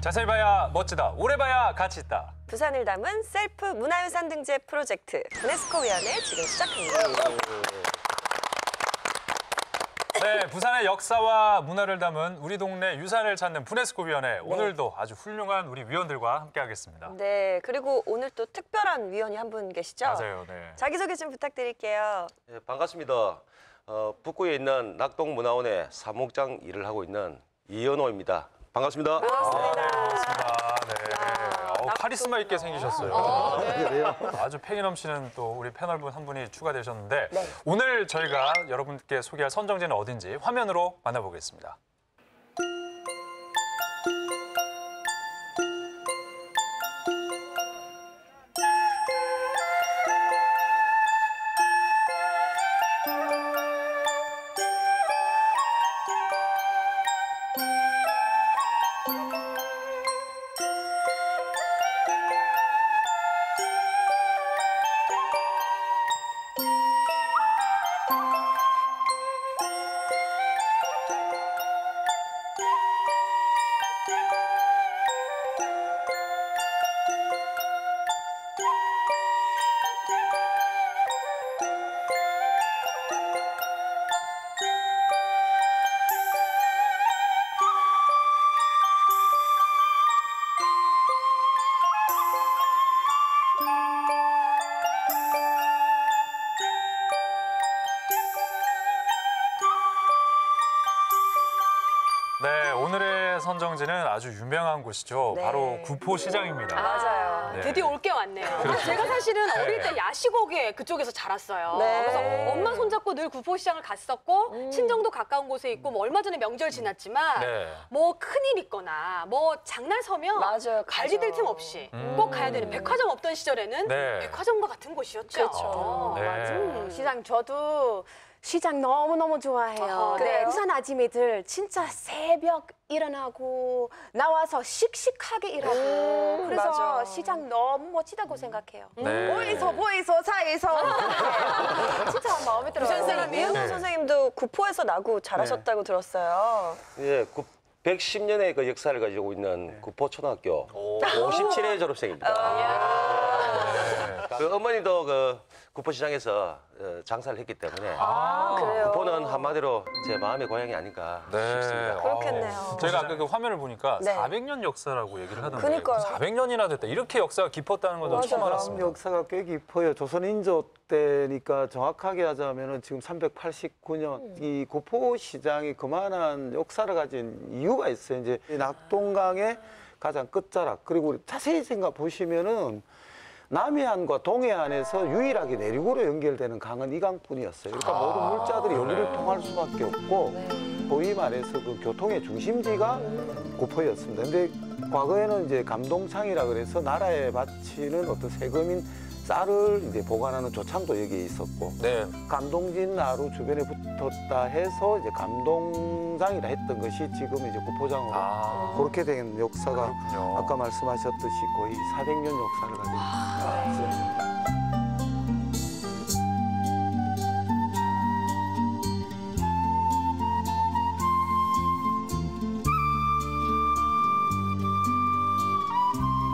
자세히 봐야 멋지다, 오래 봐야 가치 있다. 부산을 담은 셀프 문화유산 등재 프로젝트 유네스코 위원회 지금 시작합니다. 네, 부산의 역사와 문화를 담은 우리 동네 유산을 찾는 부네스코 위원회. 오늘도 아주 훌륭한 우리 위원들과 함께하겠습니다. 네, 그리고 오늘 또 특별한 위원이 한 분 계시죠? 맞아요. 네. 자기소개 좀 부탁드릴게요. 네, 반갑습니다. 북구에 있는 낙동문화원의 사무국장 일을 하고 있는 이현호입니다. 반갑습니다. 반갑습니다. 반갑습니다. 네. 카리스마 있게 생기셨어요. 네. 아주 패기 넘치는 또 우리 패널분 한 분이 추가되셨는데 네. 오늘 저희가 여러분께 소개할 선정지는 어딘지 화면으로 만나보겠습니다. 네, 오늘의 선정지는 아주 유명한 곳이죠. 네. 바로 구포시장입니다. 맞아요. 네. 드디어 올 게 왔네요. 제가 사실은 어릴 때 야시고개 그쪽에서 자랐어요. 네. 그래서 엄마 손잡고 늘 구포시장을 갔었고 친정도 가까운 곳에 있고 뭐 얼마 전에 명절 지났지만 네. 뭐 큰일 있거나 뭐 장날 서면 맞아요, 갈리들 가죠. 틈 없이 꼭 가야 되는 백화점 없던 시절에는 네. 백화점과 같은 곳이었죠. 그렇죠. 네. 시장 저도 시장 너무너무 좋아해요. 어허, 네, 그래요? 부산 아줌이들 진짜 새벽 일어나고 나와서 씩씩하게 일하고 그래서 맞아. 시장 너무 멋지다고 생각해요. 네. 보이소 사이에서 진짜 마음에 들어요. 부산 사람이에요? 이현호 선생님도 구포에서 나고 자라셨다고 들었어요. 예, 110년의 그 역사를 가지고 있는 구포초등학교 57회 졸업생입니다. 그 어머니도 그 구포시장에서 장사를 했기 때문에 그래요. 구포는 한마디로 제 마음의 고향이 아닐까 싶습니다. 그렇겠네요. 저희가 아까 그 화면을 보니까 네. 400년 역사라고 얘기를 하던데 그러니까요. 400년이나 됐다. 이렇게 역사가 깊었다는 건 처음 맞아요. 알았습니다. 역사가 꽤 깊어요. 조선인조 때니까 정확하게 하자면은 지금 389년 이 구포시장이 그만한 역사를 가진 이유가 있어요. 이제 이 낙동강의 가장 끝자락 그리고 자세히 생각 보시면은 남해안과 동해안에서 유일하게 내륙으로 연결되는 강은 이 강뿐이었어요. 그러니까 모든 물자들이 여기를 통할 수밖에 없고 소위 말해서 그 교통의 중심지가 구포였습니다. 근데 과거에는 이제 감동창이라 그래서 나라에 바치는 어떤 세금인 쌀을 이제 보관하는 조창도 여기에 있었고 네. 감동진 나루 주변에 붙었다 해서 이제 감동장이라 했던 것이 지금 이제 구포장으로 그렇게 된 역사가 그렇군요. 아까 말씀하셨듯이 거의 400년 역사를 가지고 있습니다.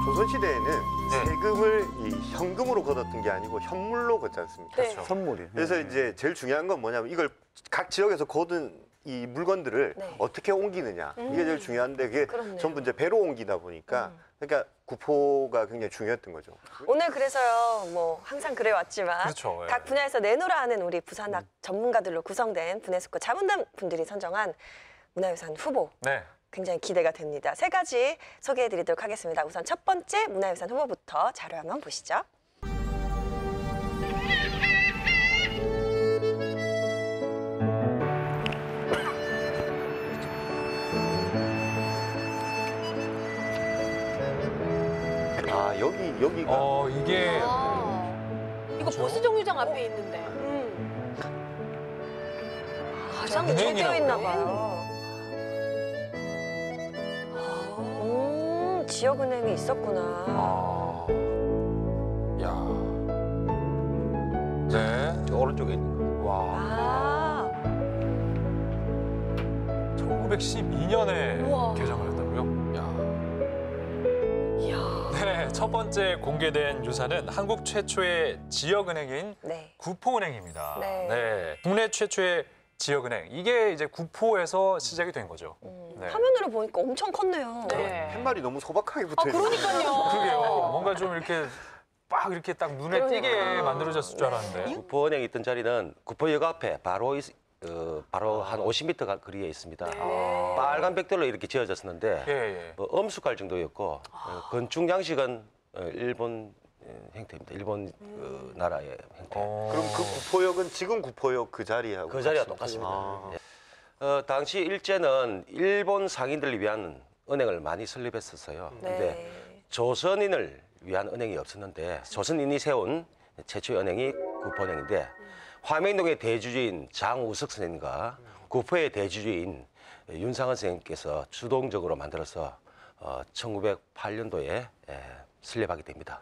조선시대에는 네. 세금을 이 현금으로 걷었던 게 아니고 현물로 걷지 않습니까? 네. 선물이. 그래서 이제 제일 중요한 건 뭐냐면 이걸 각 지역에서 거둔 이 물건들을 네. 어떻게 옮기느냐 이게 제일 중요한데 그게 그렇네요. 전부 이제 배로 옮기다 보니까 그러니까 구포가 굉장히 중요했던 거죠. 오늘 그래서요, 뭐 항상 그래왔지만 그렇죠, 예. 각 분야에서 내노라 하는 우리 부산학 전문가들로 구성된 부네스코 자문단 분들이 선정한 문화유산 후보 네. 굉장히 기대가 됩니다. 3가지 소개해드리도록 하겠습니다. 우선 첫 번째 문화유산 후보부터 자료 한번 보시죠. 아 여기가 이게 이거 버스 정류장 앞에 있는데. 가장 은행이라고요? 적혀 있나 봐요. 지역은행이 있었구나. 야. 네. 저 오른쪽에 있는 거. 와. 1912년에 우와. 개장을 했다고요? 야. 첫 번째 공개된 유산은 한국 최초의 지역은행인 네. 구포은행입니다. 네. 국내 최초의 지역은행. 이게 이제 구포에서 시작이 된 거죠. 네. 화면으로 보니까 엄청 컸네요. 네. 팻말이 너무 소박하게 붙어 있어요. 그러니까요. 그러게요. 뭔가 좀 이렇게 막 이렇게 딱 눈에 띄게 만들어졌을 줄 알았는데. 구포은행이 있던 자리는 구포역 앞에 바로 한 50m 거리에 있습니다. 빨간 벽돌로 이렇게 지어졌었는데 예, 예. 뭐 엄숙할 정도였고 건축 양식은 일본 형태입니다. 일본 나라의 형태. 그럼 그 구포역은 지금 구포역 그 자리하고 그 자리와 같이- 똑같습니다. 아. 예. 당시 일제는 일본 상인들을 위한 은행을 많이 설립했었어요. 근데 네. 조선인을 위한 은행이 없었는데 조선인이 세운 최초의 은행이 구포은행인데 화명동의 대주주인 장우석 선생님과 구포의 대주주인 윤상은 선생님께서 주동적으로 만들어서 1908년도에 설립하게 됩니다.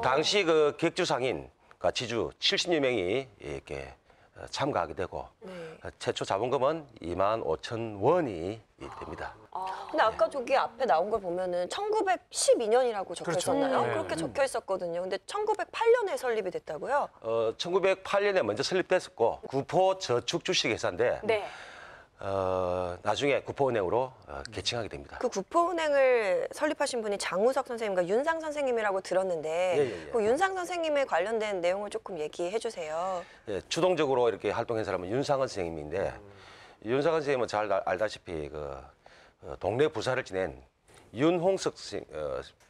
당시 그 객주 상인과 지주 70여 명이 이렇게 참가하게 되고 최초 자본금은 25,000원이 됩니다. 근데 아까 저기 앞에 나온 걸 보면은 1912년이라고 적혀 그렇죠. 있었나요? 네. 그렇게 적혀 있었거든요. 근데 1908년에 설립이 됐다고요? 1908년에 먼저 설립됐었고 구포 저축 주식회사인데 네. 나중에 구포은행으로 개칭하게 됩니다. 그 구포은행을 설립하신 분이 장우석 선생님과 윤상 선생님이라고 들었는데 예. 그 윤상 선생님에 관련된 내용을 조금 얘기해 주세요. 예, 주동적으로 이렇게 활동한 사람은 윤상은 선생님인데 윤상은 선생님은 잘 알다시피 동네 부사를 지낸 윤홍석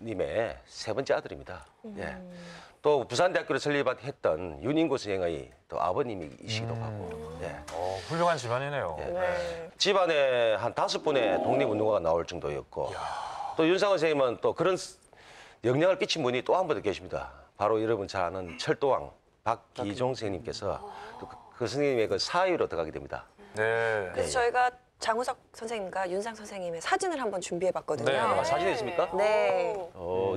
님의 세 번째 아들입니다. 예. 또 부산대학교를 설립했던 윤인구 선생의 또 아버님이시기도 하고. 예. 훌륭한 집안이네요. 네. 집안에 한 5분의 독립운동가가 나올 정도였고 또 윤상은 선생님은 또 그런 영향을 끼친 분이 또 한 분 더 계십니다. 바로 여러분 잘 아는 철도왕 박기종 선생님께서 또 그 선생님의 그 사위로 들어가게 됩니다. 네. 그래서 저희가 장우석 선생님과 윤상 선생님의 사진을 한번 준비해 봤거든요. 네. 아, 사진에 있습니까? 네.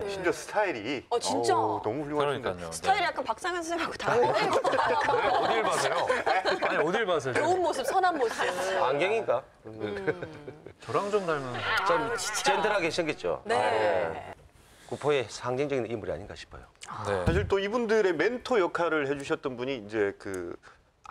심지어 스타일이 진짜? 너무 훌륭하신데. 그러니까요. 스타일이 약간 박상현 선생님하고 다르고 네, 어딜 봐서요? 아니, 어딜 봐서요? 좋은 모습, 선한 모습. 안경인가? 저랑 좀 닮은. 좀 젠틀하게 생겼죠. 네. 예. 구포의 상징적인 인물이 아닌가 싶어요. 네. 사실 또 이분들의 멘토 역할을 해주셨던 분이 이제 그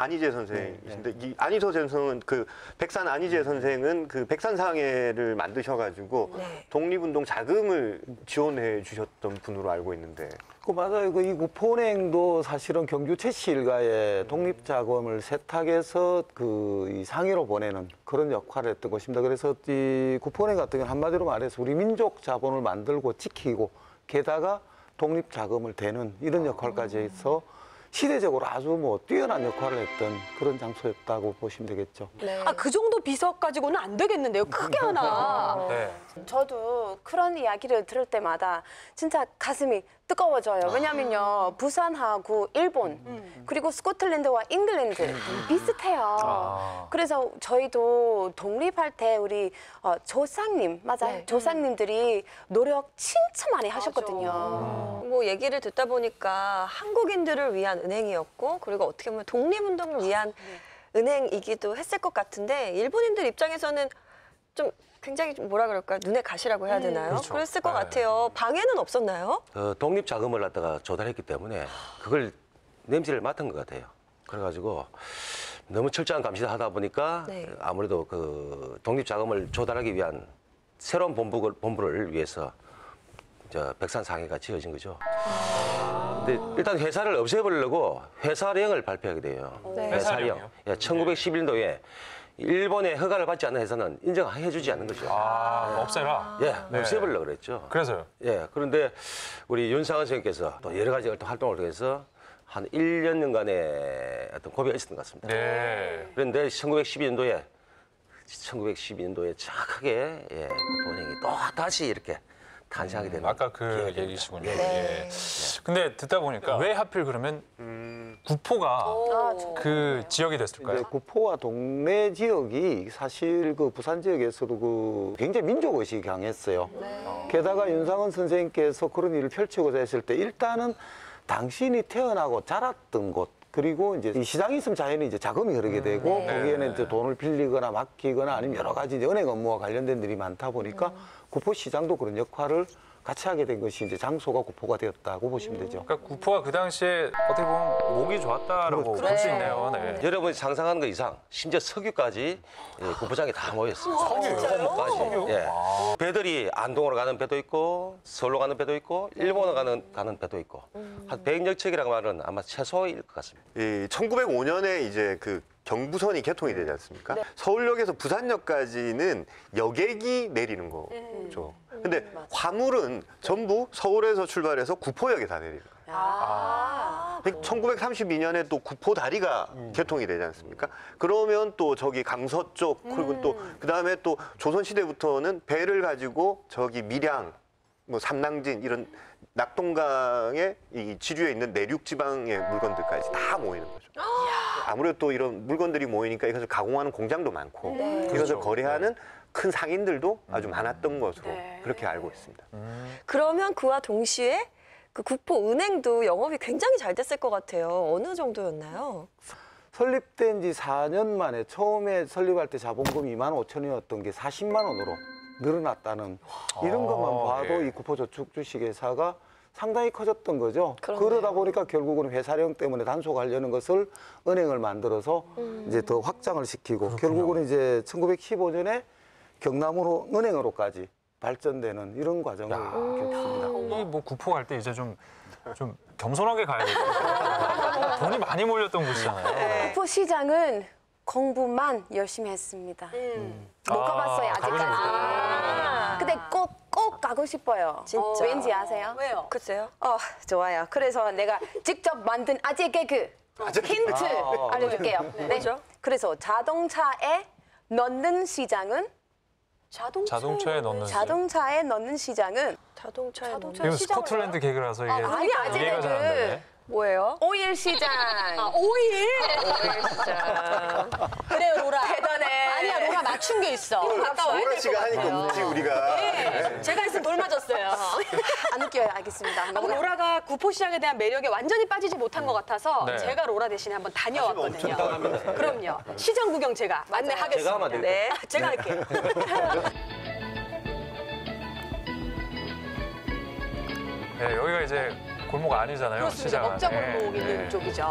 안희재 선생이신데 이 안희재 선생은 그 백산 안희재 선생은 그 백산상해를 만드셔가지고 네. 독립운동 자금을 지원해 주셨던 분으로 알고 있는데 맞아요. 이 구포은행도 사실은 경주 최씨 일가의 독립자금을 세탁해서 이 상해로 보내는 그런 역할을 했던 것입니다. 그래서 이 구포은행 같은 경우는 한마디로 말해서 우리 민족 자본을 만들고 지키고 게다가 독립자금을 대는 이런 역할까지 해서 시대적으로 아주 뛰어난 역할을 했던 그런 장소였다고 보시면 되겠죠. 네. 그 정도 비석 가지고는 안 되겠는데요. 크게 하나. 네. 저도 그런 이야기를 들을 때마다 진짜 가슴이 뜨거워져요. 왜냐면요, 부산하고 일본, 그리고 스코틀랜드와 잉글랜드 비슷해요. 그래서 저희도 독립할 때 우리 조상님, 맞아요. 네. 조상님들이 노력 진짜 많이 하셨거든요. 뭐 얘기를 듣다 보니까 한국인들을 위한 은행이었고 그리고 어떻게 보면 독립운동을 위한 은행이기도 했을 것 같은데 일본인들 입장에서는 좀 굉장히 좀 뭐라 그럴까요? 눈에 가시라고 해야 되나요? 그렇죠. 그랬을 것 네. 같아요. 방해는 없었나요? 독립자금을 갖다가 조달했기 때문에 그걸 냄새를 맡은 것 같아요. 그래가지고 너무 철저한 감시를 하다 보니까 네. 아무래도 그 독립자금을 조달하기 위한 새로운 본부를 위해서 백산상해가 지어진 거죠. 근데 일단 회사를 없애버리려고 회사령을 발표하게 돼요. 네. 회사령이요? 예, 1911년도에 일본의 허가를 받지 않는 회사는 인정해주지 않는 거죠. 없애라. 예, 네. 없애버리려고 그랬죠. 그래서요. 예, 그런데 우리 윤상은 선생님께서 또 여러 가지 어떤 활동을 통해서 한 1년간의 어떤 고비가 있었던 것 같습니다. 네. 그런데 1912년도에 정확하게 구포은행이 또 다시 이렇게 탄생하게 되는 아까 그 기회가 됩니다. 얘기시군요. 네. 예. 근데 듣다 보니까 왜 하필 그러면 구포가 그 지역이 됐을까요? 이제 구포와 동네 지역이 사실 그 부산 지역에서도 굉장히 민족의식이 강했어요. 게다가 윤상은 선생님께서 그런 일을 펼치고자 했을 때 일단은 당신이 태어나고 자랐던 곳 그리고 이제 이 시장이 있으면 자연히 이제 자금이 흐르게 되고 거기에는 이제 돈을 빌리거나 맡기거나 아니면 여러 가지 이제 은행 업무와 관련된 일이 많다 보니까 구포시장도 그런 역할을 같이 하게 된 것이 이제 장소가 구포가 되었다고 보시면 되죠. 그러니까 구포가 그 당시에 어떻게 보면 목이 좋았다라고 볼 수 있네요. 네. 여러분이 상상하는 것 이상 심지어 석유까지 구포장에 다 모였습니다. 석유? 예. 배들이 안동으로 가는 배도 있고 서울로 가는 배도 있고 일본으로 가는 배도 있고 한 100여 척이라고 말은 아마 최소일 것 같습니다. 1905년에 이제 그 경부선이 개통이 되지 않습니까? 서울역에서 부산역까지는 여객이 내리는 거죠. 근데 화물은 전부 서울에서 출발해서 구포역에 다 내리는 거예요. 1932년에 또 구포 다리가 개통이 되지 않습니까? 그러면 또 저기 강서 쪽 그리고 또 그다음에 또 조선 시대부터는 배를 가지고 저기 밀양, 뭐 삼낭진 이런 낙동강의 이 지류에 있는 내륙 지방의 물건들까지 다 모이는 거죠. 아무래도 또 이런 물건들이 모이니까 이것을 가공하는 공장도 많고 이것을 그렇죠. 거래하는 큰 상인들도 아주 많았던 것으로 그렇게 알고 있습니다. 그러면 그와 동시에 그 구포 은행도 영업이 굉장히 잘 됐을 것 같아요. 어느 정도였나요? 설립된 지 4년 만에 처음에 설립할 때 자본금이 2만 5천원이었던 게 40만 원으로 늘어났다는 이런 것만 봐도 예. 이 구포저축 주식회사가 상당히 커졌던 거죠. 그렇네요. 그러다 보니까 결국은 회사령 때문에 단속하려는 것을 은행을 만들어서 이제 더 확장을 시키고 결국은 이제 1915년에 경남으로 은행으로까지 발전되는 이런 과정을 겪습니다. 이 뭐 구포 갈 때 이제 좀 겸손하게 가야 되겠어요. 돈이 많이 몰렸던 곳이잖아요. 구포시장은 공부만 열심히 했습니다. 못 가봤어요, 아직까지. 근데 꼭 가고 싶어요. 진짜. 왠지 아세요? 왜요? 글쎄요. 좋아요. 그래서 내가 직접 만든 아재 개그 힌트 알려줄게요. 네. 뭐죠? 그래서 자동차에 넣는 시장은 자동차에 넣는 자동차에 넣는 시장은 자동차에 넣는 이거 스코틀랜드 개그라서 이게 아니, 아재 이해가 잘 안 개그. 되네. 뭐예요? 오일 시장. 오일. 진짜. 그래요, 로라. 대단해. 아니야, 로라 맞춘 게 있어. 아까 와야 로라 될것 씨가 하니까 같아요. 웃지 우리가. 네, 제가 했으면 돌 맞았어요. 안 웃겨요. 알겠습니다. 아, 로라가 구포시장에 대한 매력에 완전히 빠지지 못한 것 같아서 네. 제가 로라 대신에 한번 다녀왔거든요. 엄청 그럼요. 시장 구경 제가 안내하겠습니다. 제가 하면 안 네. 제가 할게요. 네, 여기가 이제 골목 아니잖아요. 그렇습니다. 시장 먹자 안에. 골목 있는 네. 쪽이죠.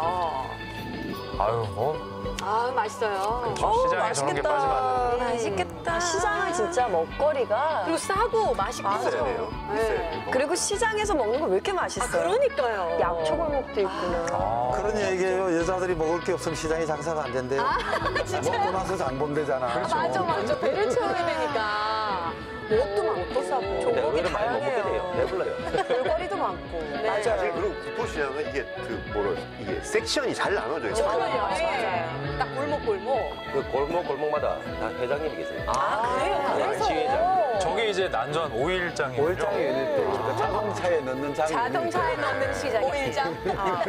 아유 뭐 아, 맛있어요. 시장에 저런 게 빠지면 안 되죠. 맛있겠다. 시장은 진짜 먹거리가 그리고 싸고 맛있고. 비싸네요. 네. 그리고 시장에서 먹는 거 왜 이렇게 아, 맛있어요? 그러니까요. 약초골목도 있구나. 그런 얘기예요. 여자들이 먹을 게 없으면 시장이 장사가 안 된대요. 먹고 나서 장 본대잖아. 맞아. 배를 채워야 되니까. 옷도 많고 싸고. 근데 종목이 의외로 많이 못 먹게 돼요. 다양해요. 배불러요. 볼거리도 많고. 사실 그리고 구포시장은 이게 이게 섹션이 잘 나눠져 있어요. 그럼요. 예. 딱 골목. 그 골목마다 다 회장님이 계세요. 그래요? 그래서. 지회장. 저게 이제 난전 5일장이에요. 오일장이 열릴 때 그러니까 자동차에 넣는 장이 자동차에 넣는 시장. 오일장.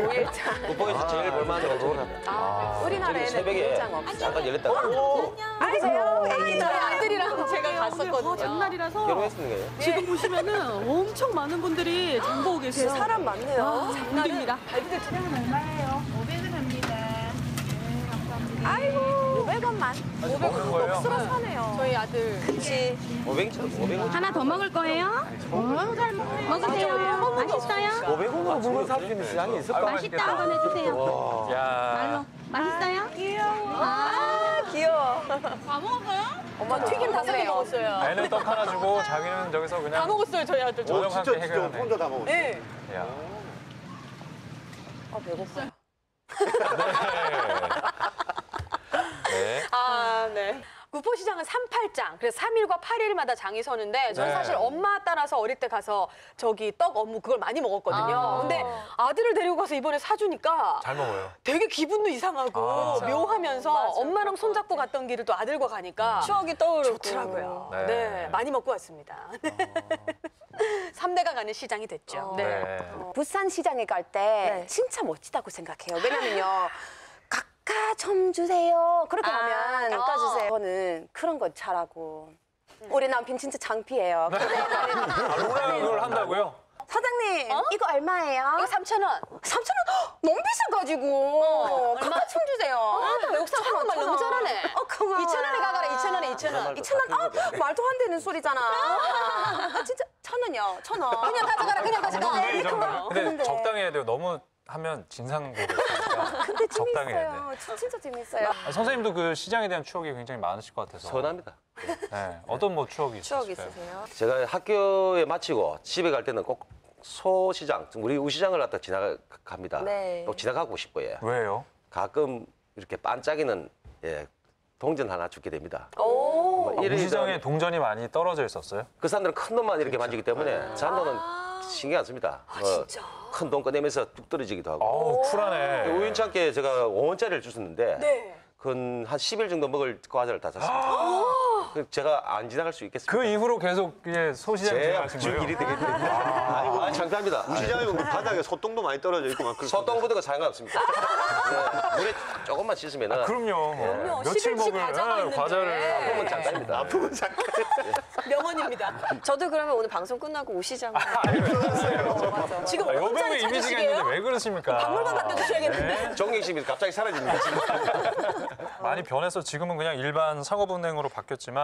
오일장. 구포에서 제일 볼만한 거 우리나라에는 새벽에 오일장 없어. 잠깐 열렸다가 누구세요? 저희 아들이랑 제가 갔었거든요. 전날이라서 결혼했는 거예요. 지금 보시면은 엄청 많은 분들이 장 보고 계세요. 사람 많네요. 장날입니다. 아이고 500원만. 먹는 거예요? 사네요. 저희 아들. 그치. 500원. 하나 더 먹을 거예요? 잘 먹으세요. 맛있어요? 500원으로 물건 살 수 있는 시장이 있을까? 맛있다 한번 해주세요. 야. 맛있어요? 귀여워. 엄마 튀김 5개 먹었어요. 애는 떡 하나 주고 자기는 저기서 다 그냥 먹었어요, 저희 아들. 저녁 진짜 함께 해결하네. 혼자 다 먹었어요. 네. 야. 배고파요. 네. 아, 네. 구포시장은 38장, 그래서 3일과 8일마다 장이 서는데 저는 네. 사실 엄마 따라서 어릴 때 가서 저기 떡 어묵 그걸 많이 먹었거든요. 근데 아들을 데리고 가서 이번에 사주니까 잘 먹어요. 되게 기분도 이상하고 묘하면서 엄마랑 손잡고 갔던 길을 또 아들과 가니까 추억이 떠오르고. 좋더라고요. 네. 네. 많이 먹고 왔습니다. 3대가 가는 시장이 됐죠. 네. 네. 부산 시장에 갈 때 네. 진짜 멋지다고 생각해요. 왜냐면요. 깎아 좀 주세요. 그렇게 하면 깎아주세요. 저는 그런 거 잘하고. 우리 남편 진짜 장피예요. 근데 나는 아, 로라 그걸 한다고요? 사장님 이거 얼마예요? 이거 3,000원. 3,000원? 너무 비싸가지고. 얼마? 좀 주세요. 아, 외국 사람 말 너무 잘하네. 고마워. 2,000원에 가가라, 2,000원에 2,000원. 2,000원? 말도 안 되는 소리잖아. 진짜 1,000원이요. 1,000원. 그냥 가져가라, 그냥 가져가. 네, 이 정도. 근데 근데- 적당히 해야 돼요. 너무 하면 진상고가 있으니까 근데 적당히 해야 돼. 재밌어요. 진짜 재밌어요. 선생님도 그 시장에 대한 추억이 굉장히 많으실 것 같아서. 선합니다. 네, 어떤 뭐 추억이 추억 있으실까요? 있으세요? 제가 학교에 마치고 집에 갈 때는 꼭 소시장, 우리 우시장을 갖다 지나갑니다. 네. 또 지나가고 싶어요. 왜요? 가끔 이렇게 반짝이는 동전 하나 주게 됩니다. 오. 뭐 이래 우시장에 동전이 많이 떨어져 있었어요? 그 사람들은 큰 돈만 이렇게 만지기 때문에 잔돈은 신경 안 씁니다. 큰 돈 꺼내면서 뚝 떨어지기도 하고. 어우, 쿨하네. 우연찮게 제가 5원짜리를 주셨는데 네. 한 10일 정도 먹을 과자를 다 샀습니다. 그 제가 안 지나갈 수 있겠습니까? 그 이후로 계속 소시장 제 지나가신 주 거예요? 일이 되겠네요. 아, 장담합니다. 우시장에 보면 바닥에 소똥도 많이 떨어져 있고 막 그렇습니다. 소똥부터가 상관없습니다. 네, 물에 조금만 씻으면은 그럼요. 며칠 10일치 먹을 과자가 있는데. 과자를 아프면 잠깐입니다. 아프면 잠깐. 명언입니다. 저도 그러면 오늘 방송 끝나고 오시장. 지금 여배우의 혼자리 이미지가 찾으시게요? 있는데 왜 그러십니까? 박물관 갖다 주셔야겠는데. 정경심이 갑자기 사라집니다. 지금. 많이 변해서 지금은 그냥 일반 상업은행으로 바뀌었지만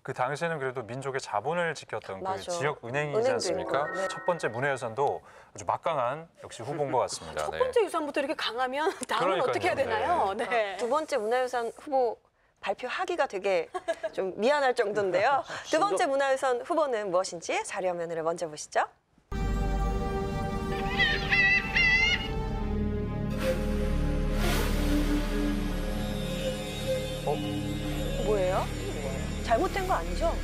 그 당시에는 그래도 민족의 자본을 지켰던 그 맞아. 지역 은행이지 은행도 않습니까? 있고, 네. 첫 번째 문화유산도 아주 막강한 역시 후보인 것 같습니다. 첫 네. 번째 유산부터 이렇게 강하면 다음은 그러니까요. 어떻게 해야 되나요? 네. 두 번째 문화유산 후보 발표하기가 되게 좀 미안할 정도인데요. 두 번째 문화유산 후보는 무엇인지 자료화면을 먼저 보시죠. 뭐예요? 잘못된 거 아니죠?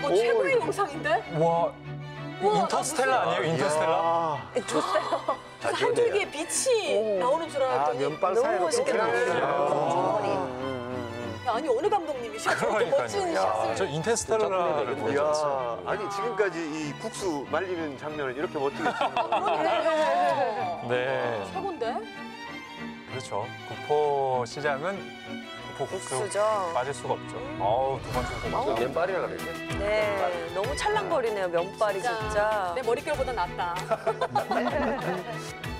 최고의 영상인데? 와, 인터스텔라 아니에요? 인터스텔라? 좋어요. 잘 한 지었네요. 줄기의 빛이 나오는 줄 알았더니 면발 너무 사이로 멋있게 뚫히는 아니 어느 감독님이셔? 저렇게 멋진 그러니까요. 샷을. 저 인터스텔라를 이야. 보셨어요. 아니 지금까지 이 국수 말리는 장면을 이렇게 멋지게 찍는 거. 네, 최고인데? 그렇죠. 구포 시장은 구포 국수 국수죠. 빠질 수가 없죠. 어우, 두 번째 후보. 면발이라 그랬네. 네, 너무 찰랑거리네요. 면발이 진짜. 내 머릿결보다 낫다.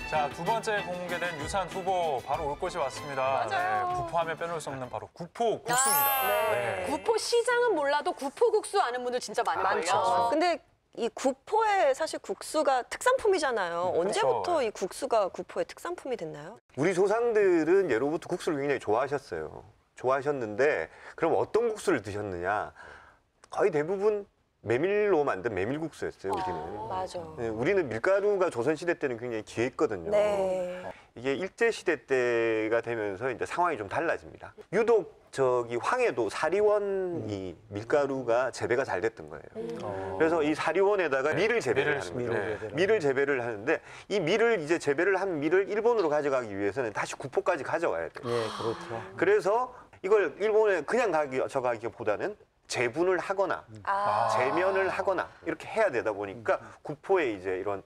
자, 두 번째 공개된 유산 후보 바로 올 곳이 왔습니다. 네, 구포하면 빼놓을 수 없는 바로 구포 국수입니다. 네. 구포 시장은 몰라도 구포 국수 아는 분들 진짜 많을걸요. 많죠. 근데 이 구포의 사실 국수가 특산품이잖아요. 그렇죠. 언제부터 이 국수가 구포의 특산품이 됐나요? 우리 조상들은 예로부터 국수를 굉장히 좋아하셨어요. 좋아하셨는데 그럼 어떤 국수를 드셨느냐? 거의 대부분 메밀로 만든 메밀국수였어요, 우리는. 맞아. 네, 우리는 밀가루가 조선시대 때는 굉장히 귀했거든요. 네. 이게 일제시대 때가 되면서 이제 상황이 좀 달라집니다. 유독 황해도 사리원이 밀가루가 재배가 잘 됐던 거예요. 그래서 이 사리원에다가 밀을 재배를 하는 거죠. 네. 밀을 재배를 하는데 이 밀을 이제 재배를 한 밀을 일본으로 가져가기 위해서는 다시 구포까지 가져와야 돼요. 예, 그렇죠. 그래서 이걸 일본에 그냥 가져가기보다는 재분을 하거나 재면을 하거나 이렇게 해야 되다 보니까 구포에 이제 이런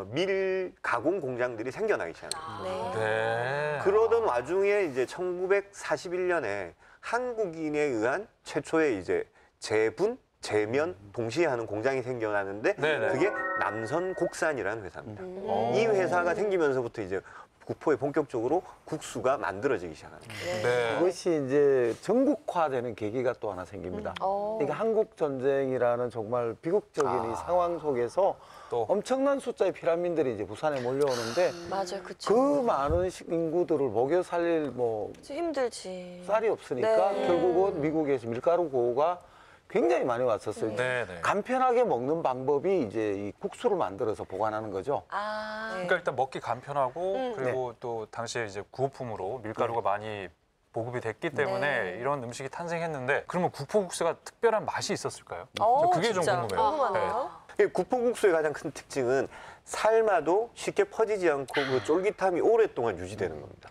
밀 가공 공장들이 생겨나기 시작합니다. 네. 그러던 와중에 이제 1941년에 한국인에 의한 최초의 이제 재분, 재면 동시에 하는 공장이 생겨나는데 네네. 그게 남선곡산이라는 회사입니다. 오. 이 회사가 생기면서부터 이제 구포에 본격적으로 국수가 만들어지기 시작합니다. 네. 그것이 이제 전국화되는 계기가 또 하나 생깁니다. 그러니까 한국 전쟁이라는 정말 비극적인 이 상황 속에서 또. 엄청난 숫자의 피난민들이 이제 부산에 몰려오는데 맞아요. 그쵸. 그 많은 인구들을 먹여 살릴 뭐 힘들지. 쌀이 없으니까 네. 결국은 미국에서 밀가루 고가 굉장히 많이 왔었어요. 네, 네. 간편하게 먹는 방법이 이제 이 국수를 만들어서 보관하는 거죠. 그러니까 일단 먹기 간편하고 그리고 또 당시에 이제 구호품으로 밀가루가 많이 보급이 됐기 때문에 네. 이런 음식이 탄생했는데 그러면 구포국수가 특별한 맛이 있었을까요? 그게 진짜 좀 궁금해요. 궁금하네요. 이 구포국수의 가장 큰 특징은 삶아도 쉽게 퍼지지 않고 그 쫄깃함이 오랫동안 유지되는 겁니다.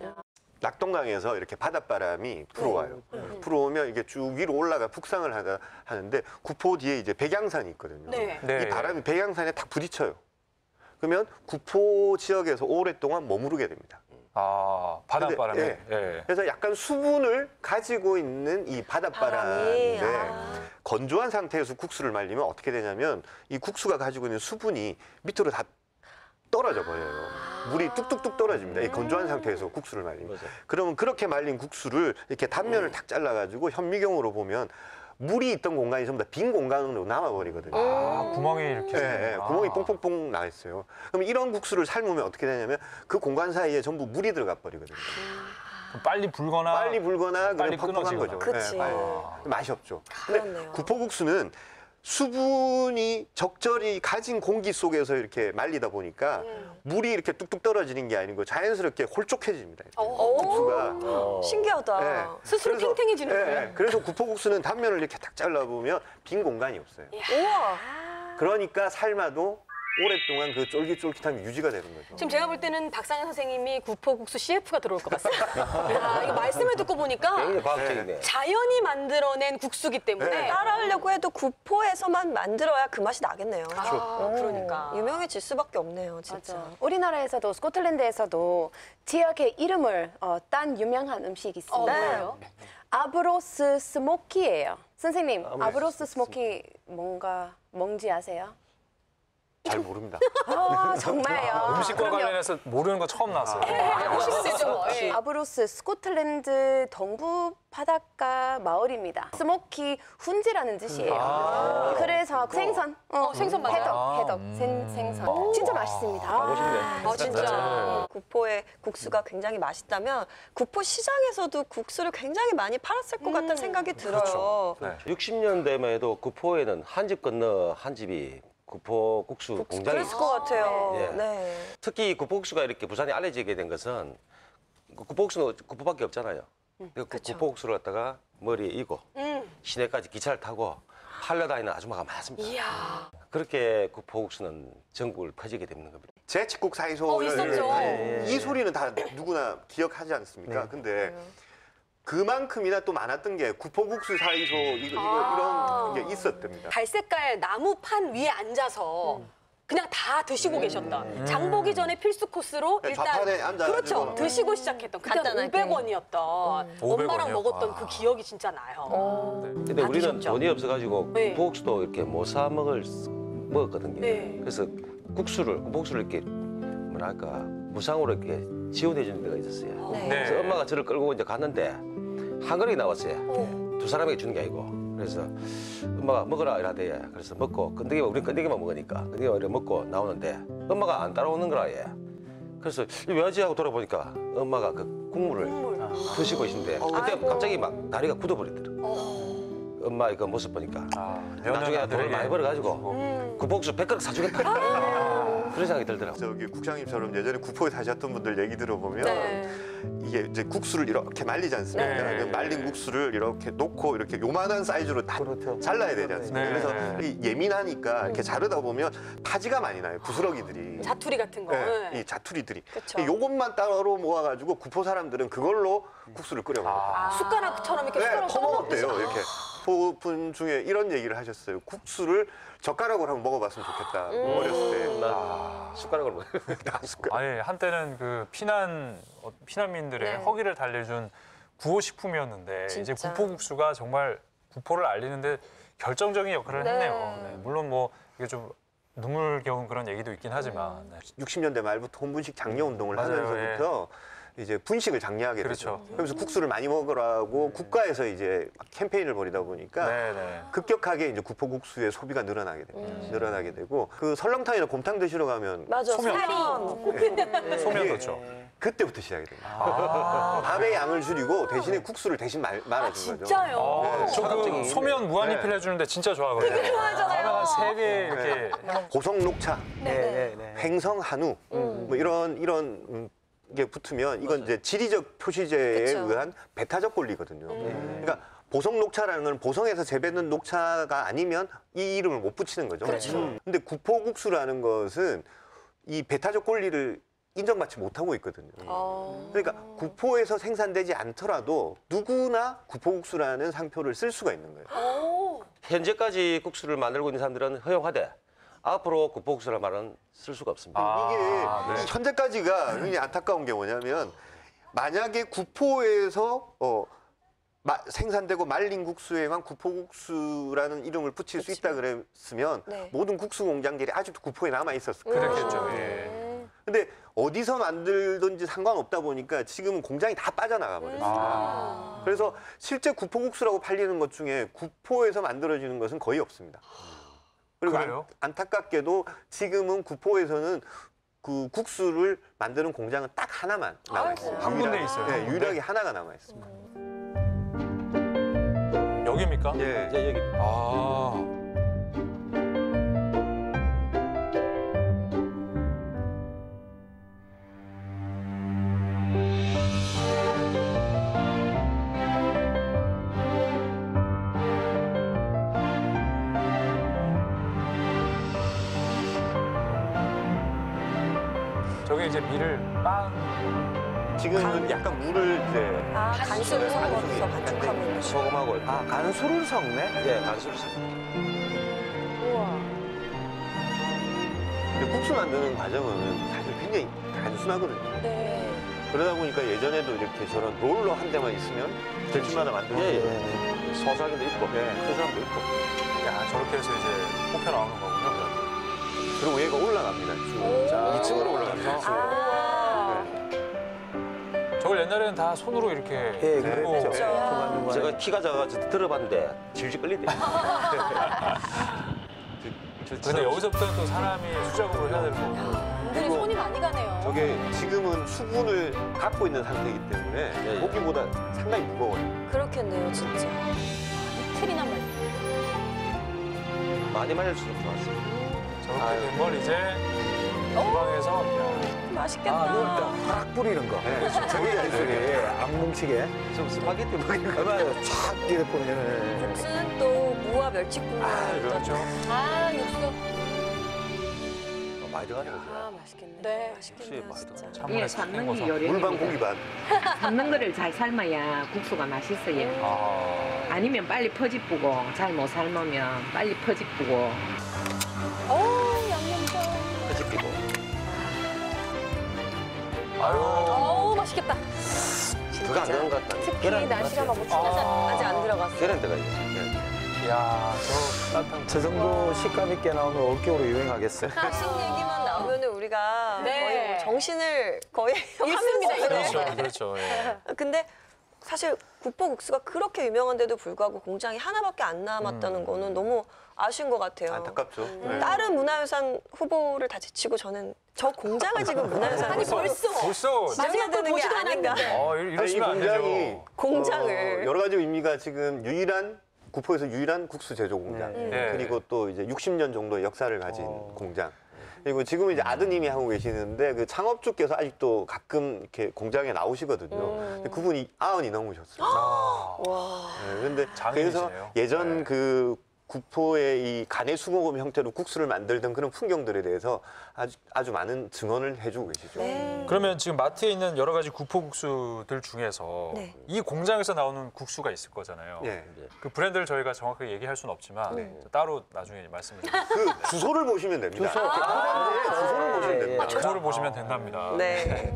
낙동강에서 이렇게 바닷바람이 불어와요. 불어오면 이게 쭉 위로 올라가 북상을 하는데 구포 뒤에 이제 백양산이 있거든요. 네. 네. 이 바람이 백양산에 딱 부딪혀요. 그러면 구포 지역에서 오랫동안 머무르게 됩니다. 바닷바람이. 근데, 예. 그래서 약간 수분을 가지고 있는 이 바닷바람인데 건조한 상태에서 국수를 말리면 어떻게 되냐면 이 국수가 가지고 있는 수분이 밑으로 다 떨어져 버려요. 물이 뚝뚝뚝 떨어집니다. 이 건조한 상태에서 국수를 말리면. 그러면 그렇게 말린 국수를 이렇게 단면을 탁 잘라가지고 현미경으로 보면 물이 있던 공간이 전부 다 빈 공간으로 남아버리거든요. 구멍이 이렇게. 네, 구멍이 뽕뽕뽕 나 있어요. 그럼 이런 국수를 삶으면 어떻게 되냐면 그 공간 사이에 전부 물이 들어가 버리거든요. 빨리 불거나. 빨리 불거나 빨리 그냥 퍽퍽한 끊어지거나. 거죠. 그치. 맛이 없죠. 근데 그렇네요. 구포국수는 수분이 적절히 가진 공기 속에서 이렇게 말리다 보니까 물이 이렇게 뚝뚝 떨어지는 게 아니고 자연스럽게 홀쭉해집니다. 국수가. 신기하다. 네. 스스로 그래서- 탱탱해지는 거예요. 네, 그래서 구포국수는 단면을 이렇게 탁 잘라보면 빈 공간이 없어요. 우와. 그러니까 삶아도 오랫동안 그 쫄깃쫄깃함이 유지가 되는 거죠. 지금 제가 볼 때는 박상현 선생님이 구포국수 CF가 들어올 것 같습니다. 야, 이거 말씀을 듣고 보니까 굉장히 과학적이네. 자연이 만들어낸 국수기 때문에 네. 따라하려고 해도 구포에서만 만들어야 그 맛이 나겠네요. 그러니까. 유명해질 수밖에 없네요, 진짜. 맞아. 우리나라에서도 스코틀랜드에서도 지역의 이름을 딴 유명한 음식이 있습니다. 뭐예요? 아브로스 스모키예요. 선생님, 아브로스 스모키 뭔지 아세요? 잘 모릅니다. 정말요? 음식과 그럼요. 관련해서 모르는 거 처음 나왔어요. 실수죠. 예. 아브로스 스코틀랜드 동부 바닷가 마을입니다. 스모키 훈지라는 뜻이에요. 그래서 생선, 생선 맞아요. 해덕, 생선. 진짜 맛있습니다. 진짜. 구포의 국수가 굉장히 맛있다면 구포 시장에서도 국수를 굉장히 많이 팔았을 것 같다는 생각이 들어요. 네. 60년대만 해도 구포에는 한 집 건너 한 집이 구포 국수 공장이 그랬을 것 같아요. 예. 네. 특히 구포국수가 이렇게 부산에 알려지게 된 것은 구포국수는 구포밖에 없잖아요. 그 구포국수를 갖다가 머리에 이고 시내까지 기차를 타고 팔려다니는 아줌마가 많습니다. 이야. 그렇게 구포국수는 전국을 퍼지게 되는 겁니다. 제치국 사이소 있었죠. 이 소리는 다 누구나 기억하지 않습니까? 근데 그만큼이나 또 많았던 게 구포국수 사이소 이런 게 있었답니다. 갈색깔 나무판 위에 앉아서 그냥 다 드시고 계셨다. 장 보기 전에 필수 코스로 네, 일단 좌판에 앉아가지고. 그렇죠. 드시고 시작했던. 그때 간단하게. 500원이었던. 엄마랑 500원 이요? 먹었던 그 기억이 진짜 나요. 근데 다 우리는 드셨죠? 돈이 없어가지고 네. 구포국수도 이렇게 못 사 먹었거든요. 네. 그래서 구포국수를 이렇게 뭐랄까 무상으로 이렇게 지원해 주는 데가 있었어요. 네. 네. 그래서 엄마가 저를 끌고 이제 갔는데 한 그릇이 나왔어요. 두 사람에게 주는 게 아니고. 그래서 엄마가 먹으라 이러대. 그래서 먹고 우리 건더기만 먹으니까 건더기만 이렇게 먹고 나오는데 엄마가 안 따라오는 거라 얘. 그래서 이거 왜 하지 하고 돌아보니까 엄마가 그 국물을 드시고 계신데 그때 갑자기 막 다리가 굳어버리더라고. 엄마 이거 모습 보니까 나중에 돈을 많이 벌어가지고 구포국수 100그릇 사주겠다. 그런 생각이 들더라고. 저기 국장님처럼 예전에 구포에 사셨던 분들 얘기 들어보면 네. 이게 이제 국수를 이렇게 말리지 않습니까? 네. 그 말린 국수를 이렇게 놓고 이렇게 요만한 사이즈로 다 그렇죠. 잘라야 되지 않습니까? 네. 그래서 이 예민하니까 이렇게 자르다 보면 파지가 많이 나요. 부스러기들이. 자투리 같은 거. 네, 네. 이 자투리들이. 그쵸. 요것만 따로 모아가지고 구포 사람들은 그걸로 국수를 끓여 먹어요. 숟가락처럼 이렇게 네, 숟가락 퍼먹었대요. 떠먹듯이. 이렇게 분 중에 이런 얘기를 하셨어요. 국수를 젓가락으로 한번 먹어봤으면 좋겠다. 어렸을 때. 숟가락으로 먹어요. 숟가락. 아니 한때는 그 피난민들의 네. 허기를 달래준 구호식품이었는데 이제 진짜. 구포국수가 정말 구포를 알리는데 결정적인 역할을 네. 했네요. 네, 물론 뭐 이게 좀 눈물겨운 그런 얘기도 있긴 하지만 네. 60년대 말부터 혼분식 장려 운동을 맞아요, 하면서부터 이제 분식을 장려하게 그렇죠. 되죠. 그러면서 국수를 많이 먹으라고 국가에서 이제 캠페인을 벌이다 보니까 네네. 급격하게 이제 구포국수의 소비가 늘어나게 됩니다. 늘어나게 되고 그 설렁탕이나 곰탕 드시러 가면 맞아. 소면. 소면 이게 넣죠. 그때부터 시작이 됩니다. 밥의 양을 줄이고 대신에 국수를 대신 말아준 거죠. 진짜요? 저그 소면 무한리필 해주는데 진짜 좋아하거든요. 되게 좋아하잖아요. 한 3개 이렇게 해먹 고성 녹차, 네. 횡성 한우 뭐 이런 게 붙으면 이건 이제 지리적 표시제에 그쵸. 의한 배타적 권리거든요. 그러니까 보성 녹차라는 건 보성에서 재배된 녹차가 아니면 이 이름을 못 붙이는 거죠. 근데 구포국수라는 것은 이 배타적 권리를 인정받지 못하고 있거든요. 그러니까 구포에서 생산되지 않더라도 누구나 구포국수라는 상표를 쓸 수가 있는 거예요. 현재까지 국수를 만들고 있는 사람들은 허용하되 앞으로 구포국수라는 말은 쓸 수가 없습니다. 이게 현재까지가 굉장히 안타까운 게 뭐냐면 만약에 구포에서 생산되고 말린 국수에만 구포국수라는 이름을 붙일 수 있다 그랬으면 네. 모든 국수 공장들이 아직도 구포에 남아 있었을 거예요. 그렇겠죠. 예. 근데 어디서 만들든지 상관없다 보니까 지금은 공장이 다 빠져나가 버렸습니다. 그래서 실제 구포국수라고 팔리는 것 중에 구포에서 만들어지는 것은 거의 없습니다. 그리고 그래요? 안타깝게도 지금은 구포에서는 그 국수를 만드는 공장은 딱 하나만 남아 있습니다. 한 군데 있어요. 네, 유일하게 하나가 남아 있습니다. 여기입니까? 예. 이제 여기 아. 저게 이제 밀을 빵. 지금은 약간 물을 이제 간수를 섞어서 간수기. 반죽하고 있는 소금하고 간수를 섞네. 예, 간수를 섞 근데 국수 만드는 과정은 사실 굉장히 단순하거든요. 네. 그러다 보니까 예전에도 이렇게 저런 롤러 한 대만 있으면 대충마다 만들고 예, 소사기도 있고 큰 사람도 있고. 야, 저렇게 해서 이제 뽑혀 나오는 거군요. 그리고 얘가 올라갑니다. 쭉. 자, 2층으로 올라가서. 저걸 옛날에는 다 손으로 이렇게 예, 긁고. 그랬죠. 제가 키가 작아서 들어봤는데 질질 끌리대요. 근데 여기서부터는 또 사람이 수작업을 해야 되는 거고. 은근히 손이 많이 가네요. 저게 지금은 수분을 갖고 있는 상태이기 때문에 예. 고기보다 상당히 무거워요. 그렇겠네요, 진짜. 이틀이나 말이에요. 많이 말릴수록 좋았어요. 저렇게 된 걸 이제 주방에서 맛있겠다. 확 뿌리는 거. 저게 기술이 안 뭉치게. 좀 스파게티 먹는 거. 맞아요. 촥 이렇게 뿌리면. 국수는 또 무와 멸치 국물. 그렇죠. 아, 육수. 많이 들어가는 거죠. 아, 맛있겠네. 네. 맛있겠네요, 많이 진짜. 찬물에 예, 싹 삶는 헹궈서. 게 요리. 물반 고기 반. 삶는 거를 잘 삶아야 국수가 맛있어요. 아. 아니면 빨리 퍼지쁘고 잘 못 삶으면 빨리 퍼지쁘고. 양념장. 끄집히고. 아유. 어우, 맛있겠다. 그거 안 들어간 것 같다. 특히 날씨가 막 추워서 아직 안 들어갔어요. 계란 들어가요. 야, 저 따뜻한. 저 정도 식감 있게 나오면 올겨울로 유행하겠어요. 한식 얘기만 나오면 우리가 네. 거의 뭐 정신을 거의 잃습니다, 하면서 그렇죠, 그렇죠. 예. 근데 사실 구포국수가 그렇게 유명한데도 불구하고 공장이 하나밖에 안 남았다는 거는 너무 아쉬운 것 같아요. 안타깝죠. 네. 다른 문화유산 후보를 다 제치고 저는 저 공장을 지금 문화유산 아니, 벌써. 벌써. 마지막 되는 게 보지도 아닌가. 않았는데. 아니, 이 이러시면 안 공장이 되죠. 공장을. 여러 가지 의미가 지금 구포에서 유일한 국수 제조 공장. 네. 그리고 또 이제 60년 정도의 역사를 가진 공장. 그리고 지금은 이제 아드님이 하고 계시는데 그 창업주께서 아직도 가끔 이렇게 공장에 나오시거든요. 근데 그분이 90이 넘으셨어요. 와. 네, 그런데 장인이시네요. 그래서 예전 네. 그 구포의 이 간의 수공업 형태로 국수를 만들던 그런 풍경들에 대해서 아주 많은 증언을 해주고 계시죠. 네. 그러면 지금 마트에 있는 여러 가지 구포국수들 중에서 네. 이 공장에서 나오는 국수가 있을 거잖아요. 네. 그 브랜드를 저희가 정확하게 얘기할 수는 없지만 따로 나중에 말씀을 드릴게요. 그 주소를 보시면 됩니다. 주소를 보시면 됩니다. 주소를 보시면 된답니다. 네.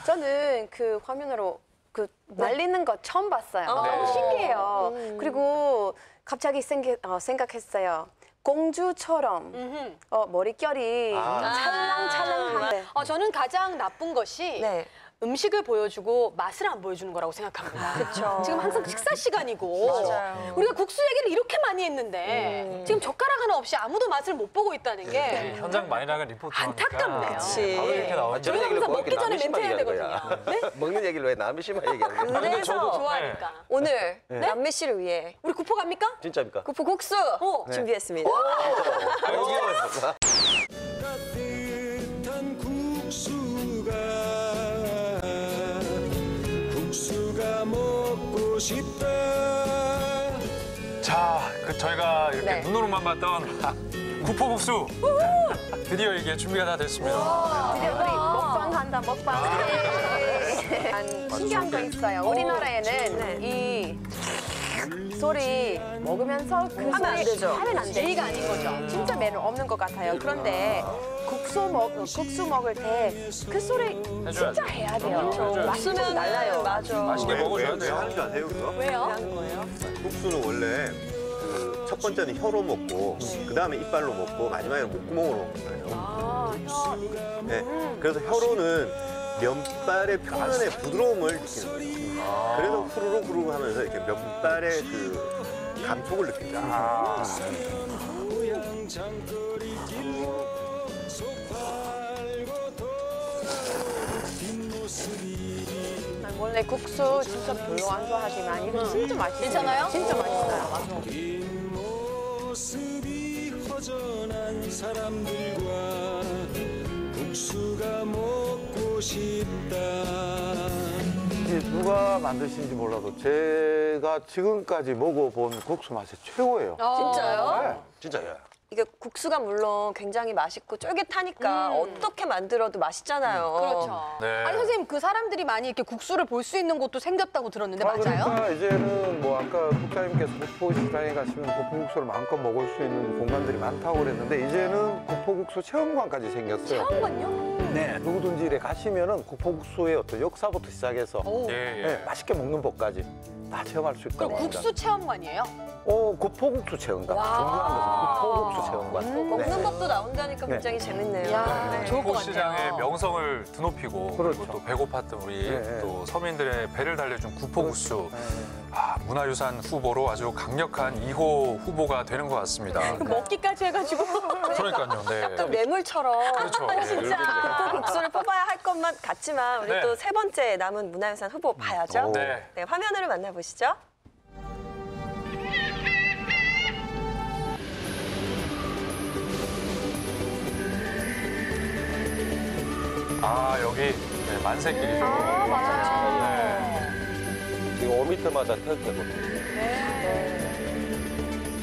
저는 그 화면으로 그 말리는 거 처음 봤어요. 네. 신기해요. 그리고 갑자기 생각했어요. 공주처럼 머릿결이 찰랑찰랑한데. 저는 가장 나쁜 것이 네. 음식을 보여주고 맛을 안 보여주는 거라고 생각합니다. 그쵸. 지금 항상 식사 시간이고 맞아요. 우리가 국수 얘기를 이렇게 많이 했는데 지금 젓가락 하나 없이 아무도 맛을 못 보고 있다는 게 현장 많이 나간 리포터니까 안타깝네요. 그치. 바로 이렇게 나오죠. 저희가 얘기를 항상 꼭 먹기 이렇게 전에 남의 멘트 해야 심하게 하는 되거든요. 먹는 얘기를 왜 남의 심하게 얘기하는 거야? 근데 저도 좋아하니까. 오늘 남미 씨를 위해 우리 구포 갑니까? 진짜입니까? 구포 국수 준비했습니다. 아, 여기 따뜻한 국수가 먹고 싶다. 자, 저희가 이렇게 네. 눈으로만 봤던 구포국수 드디어 이게 준비가 다 됐습니다. 드디어 우리 먹방한다, 먹방. 신기한 거 있어요. 우리나라에는 이 소리 먹으면서 그 하면 안 소리 되죠. 하면 안 돼. 예의가 아닌 거죠. 진짜 매너 없는 것 같아요. 그런데 국수 먹을 때 그 소리 해줘야 진짜 돼. 해야 돼요. 해줘야지. 쓰면 달라요. 맞아. 맛있게 먹어줘야 왜 돼요. 하는 줄 아세요, 그거? 왜요? 하는 거예요? 국수는 원래 그 첫 번째는 혀로 먹고 그 다음에 이빨로 먹고 마지막에는 목구멍으로 먹는 거예요. 네. 그래서 혀로는 면발의 표면의 부드러움을 느끼는 거예요. 그래서 후루룩 후루룩 하면서 이렇게 면발의 그 감촉을 느낀다. 난 원래 국수 진짜 별로 안 좋아하지만 이거 진짜 맛있어요. 괜찮아요? 진짜 맛있어요. 모습이 허전한 사람들과 국수가 먹고 싶다. 이게 누가 만드신지 몰라도 제가 지금까지 먹어본 국수 맛이 최고예요. 진짜요? 네. 진짜요. 이게 국수가 물론 굉장히 맛있고 쫄깃하니까 어떻게 만들어도 맛있잖아요. 그렇죠. 네. 아니 선생님 그 사람들이 많이 이렇게 국수를 볼 수 있는 곳도 생겼다고 들었는데 맞아요? 그러니까 이제는 뭐 아까 국장님께서 국포시장에 가시면 국포국수를 마음껏 먹을 수 있는 공간들이 많다고 그랬는데 이제는 국포국수 체험관까지 생겼어요. 체험관요? 네, 누구든지 이래 가시면은 국포국수의 어떤 역사부터 시작해서 예, 예. 네, 맛있게 먹는 법까지 다 체험할 수 있다고 그럼 합니다. 국수 체험관이에요? 국포국수 체험관. 중요한 것은 국포국수 체험관. 먹는 네. 법도 나온다니까 네. 굉장히 재밌네요. 야, 네. 좋을 것 국포시장의 같아요. 명성을 드높이고 그렇죠. 그리고 또 배고팠던 우리 네. 또 서민들의 배를 달래준 국포국수 네. 문화유산 후보로 아주 강력한 2호 후보가 되는 것 같습니다. 먹기까지 해가지고 그러니까요. 네. 약간 뇌물처럼 그렇죠. 진짜 국포국수를 뽑아야 할 것만 같지만 우리 네. 또 세 번째 남은 문화유산 후보 봐야죠. 오. 네. 네, 화면으로 만나보시죠. 아 여기 네, 만세길이죠. 맞아요. 지금 5m마다 턱이거든요.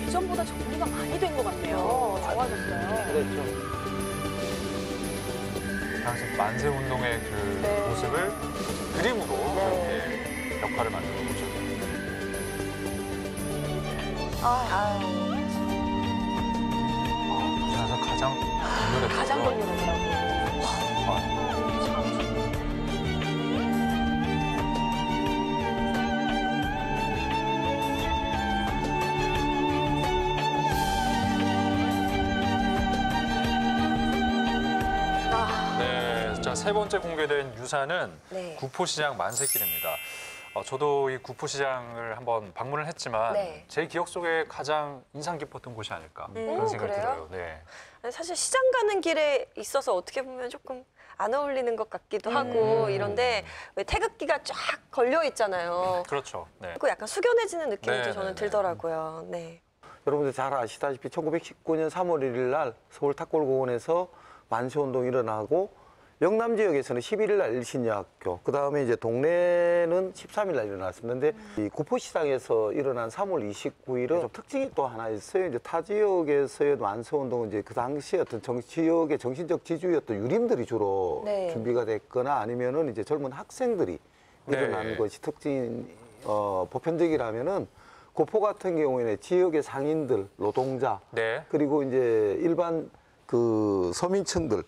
이전보다 정리가 많이 된 것 같네요. 좋아졌어요. 그렇죠. 당시 만세 운동의 그 모습을 그림으로 이렇게 역할을 만드는 거죠. 부산에서 가장 강렬했던 가장 걸리더라고요. 네, 자, 세 번째 공개된 유산은 네. 구포시장 만세길입니다. 저도 이 구포시장을 한번 방문을 했지만 네. 제 기억 속에 가장 인상 깊었던 곳이 아닐까 그런 생각이 그래요? 들어요. 네. 아니, 사실 시장 가는 길에 있어서 어떻게 보면 조금 안 어울리는 것 같기도 하고 이런데 왜 태극기가 쫙 걸려 있잖아요. 그렇죠. 네. 그 약간 숙연해지는 느낌이 네, 좀 저는 네, 네. 들더라고요. 네. 여러분들 잘 아시다시피 1919년 3월 1일 날 서울 탁골공원에서 만세운동이 일어나고 영남 지역에서는 11일 날 일신여학교, 그 다음에 이제 동네는 13일 날 일어났습니다. 근데 이 구포시장에서 일어난 3월 29일은 좀 특징이 또 하나 있어요. 이제 타 지역에서의 만세운동은 이제 그 당시에 어떤 지역의 정신적 지주였던 유림들이 주로 네. 준비가 됐거나 아니면은 이제 젊은 학생들이 일어나는 네. 것이 보편적이라면은 구포 같은 경우에는 지역의 상인들, 노동자, 네. 그리고 이제 일반 그 서민층들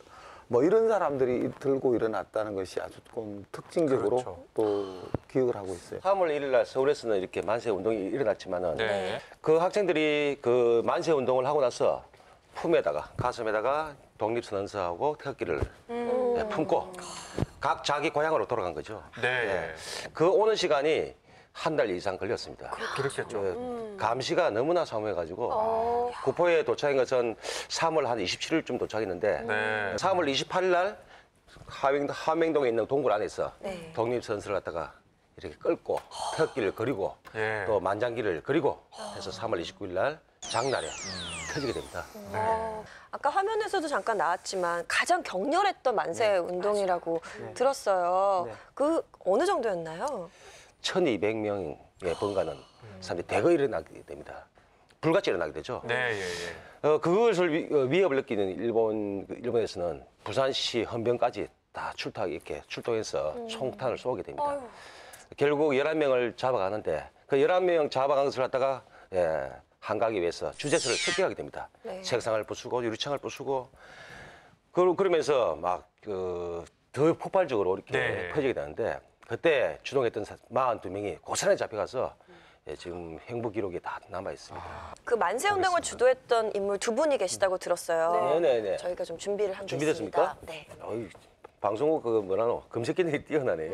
뭐 이런 사람들이 들고 일어났다는 것이 아주 좀 특징적으로 그렇죠. 또 기억을 하고 있어요. 3월 1일 날 서울에서는 이렇게 만세 운동이 일어났지만은 네. 그 학생들이 그 만세 운동을 하고 나서 품에다가 가슴에다가 독립선언서하고 태극기를 네, 품고 각 자기 고향으로 돌아간 거죠. 네. 그 오는 시간이 한 달 이상 걸렸습니다. 그렇겠죠. 감시가 너무나 사무해가지고 구포에 도착한 것은 3월 한 27일쯤 도착했는데 네. 3월 28일 날 함행동에 있는 동굴 안에서 네. 독립선서를 갖다가 이렇게 끌고 태극기를 그리고 예. 또 만장기를 그리고 해서 3월 29일 날 장날에 펴지게 됩니다. 아까 화면에서도 잠깐 나왔지만 가장 격렬했던 만세 운동이라고 들었어요. 네. 그 어느 정도였나요? 1200명의 번가는 사람들이 대거 일어나게 됩니다. 불같이 일어나게 되죠. 네, 예, 예. 그것을 위협을 느끼는 일본에서는 부산시 헌병까지 다 이렇게 출동해서 총탄을 쏘게 됩니다. 결국 11명을 잡아가는데 그 11명 잡아간 것을 갖다가 한가하기 위해서 주제서를 습격하게 됩니다. 네. 책상을 부수고 유리창을 부수고 그러면서 막 더 폭발적으로 이렇게 네. 퍼지게 되는데 그때 주동했던 42명이 고스란히 잡혀가서 지금 행보 기록이 다 남아 있습니다. 그 만세 운동을 주도했던 인물 두 분이 계시다고 들었어요. 네네네. 저희가 좀 준비를 한 게 준비됐습니까? 있습니다. 네. 어이, 방송국 검색 기능이 뛰어나네요.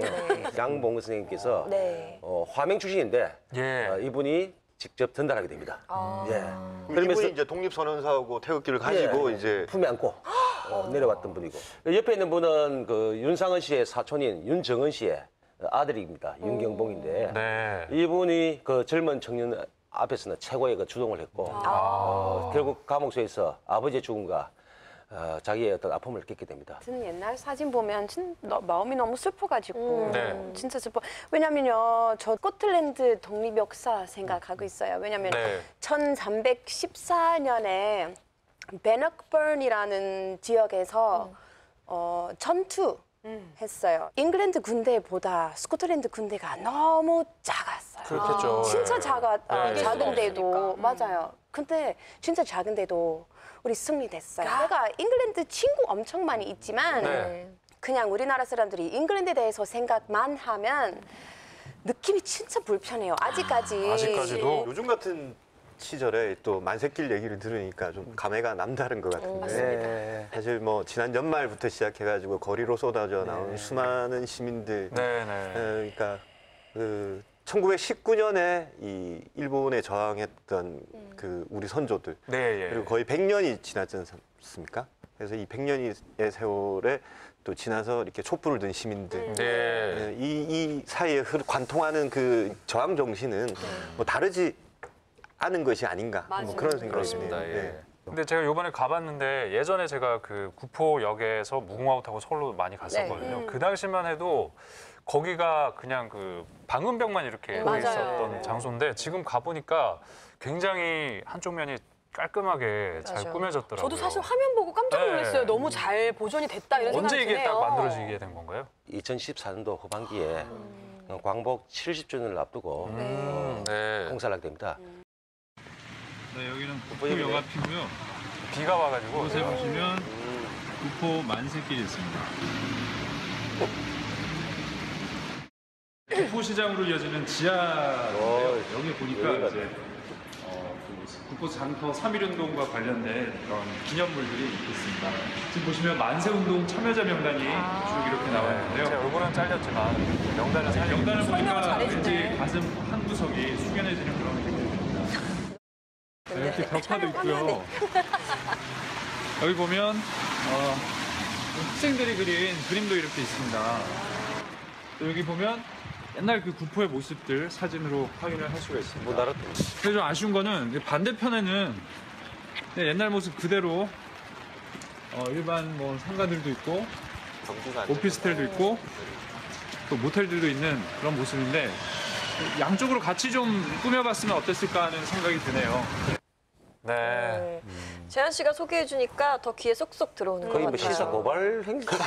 양봉근 선생님께서 네. 화명 출신인데 예. 이분이 직접 전달하게 됩니다. 예. 이분이 이제 독립선언서하고 태극기를 가지고 예, 이제 품에 안고 내려왔던 분이고 옆에 있는 분은 그 윤상은 씨의 사촌인 윤정은 씨의 아들입니다. 윤경봉인데 네. 이분이 그 젊은 청년 앞에서는 최고의 그 주동을 했고 결국 감옥소에서 아버지의 죽음과 자기의 어떤 아픔을 겪게 됩니다. 저는 옛날 사진 보면 마음이 너무 슬퍼가지고 네. 진짜 슬퍼. 왜냐면요, 저 스코틀랜드 독립 역사 생각하고 있어요. 왜냐면 네. 1314년에 베너번이라는 지역에서 전투 했어요. 잉글랜드 군대보다 스코틀랜드 군대가 너무 작았어요. 그렇겠죠. 진짜 네. 작은데도 맞아요. 근데 진짜 작은데도 우리 승리됐어요. 내가 잉글랜드 친구 엄청 많이 있지만 네. 그냥 우리나라 사람들이 잉글랜드에 대해서 생각만 하면 느낌이 진짜 불편해요. 아직까지. 아직까지도? 요즘 같은 시절에 또 만세길 얘기를 들으니까 좀 감회가 남다른 것 같은데 네. 사실 뭐 지난 연말부터 시작해가지고 거리로 쏟아져 나온 수많은 시민들 네네. 그러니까 그 1919년에 이 일본에 저항했던 그 우리 선조들 네, 예. 그리고 거의 100년이 지났지 않습니까? 그래서 이 100년의 세월에 또 지나서 이렇게 촛불을 든 시민들 네. 이 사이에 관통하는 그 저항 정신은 뭐 다르지 않은 것이 아닌가 뭐 그런 생각이 그렇습니다. 드네요. 예. 근데 제가 요번에 가봤는데 예전에 제가 그 구포역에서 무궁화호 타고 서울로 많이 갔었거든요. 그 당시만 해도 거기가 그냥 그 방음벽만 이렇게 맞아요. 있었던 장소인데 지금 가보니까 굉장히 한쪽 면이 깔끔하게 잘 맞아요. 꾸며졌더라고요. 저도 사실 화면 보고 깜짝 놀랐어요. 네. 너무 잘 보존이 됐다 이런 생각이 언제 이게 드네요. 딱 만들어지게 된 건가요? 2014년도 후반기에 광복 70주년을 앞두고 네. 공사를 하게 됩니다. 네, 여기는 구포역 앞이고요. 비가 와가지고 이곳에 보시면 구포 만세길이 있습니다. 구포시장으로 이어지는 지하인데요. 여기 보니까 이제 그 구포 장터 3.1운동과 관련된 그런 기념물들이 있습니다. 지금 보시면 만세운동 참여자 명단이 쭉 이렇게 나와 제 있는데요. 얼굴은 잘렸지만 명단을 살리고 명단을 보니까 잘해주네. 왠지 가슴 한 구석이 숙연해지는 그런 느낌이 듭니다. 네, 이렇게 벽화도 있고요. 여기 보면 학생들이 그린 그림도 이렇게 있습니다. 또 여기 보면 옛날 그 구포의 모습들 사진으로 확인을 할 수가 있습니다. 못 알았. 근데 좀 아쉬운 거는 반대편에는 옛날 모습 그대로 일반 뭐 상가들도 있고 오피스텔도 있고 또 모텔들도 있는 그런 모습인데 양쪽으로 같이 좀 꾸며봤으면 어땠을까 하는 생각이 드네요. 네. 재한 씨가 소개해 주니까 더 귀에 쏙쏙 들어오는 것 거의 같아요. 뭐 시사 고발 행사.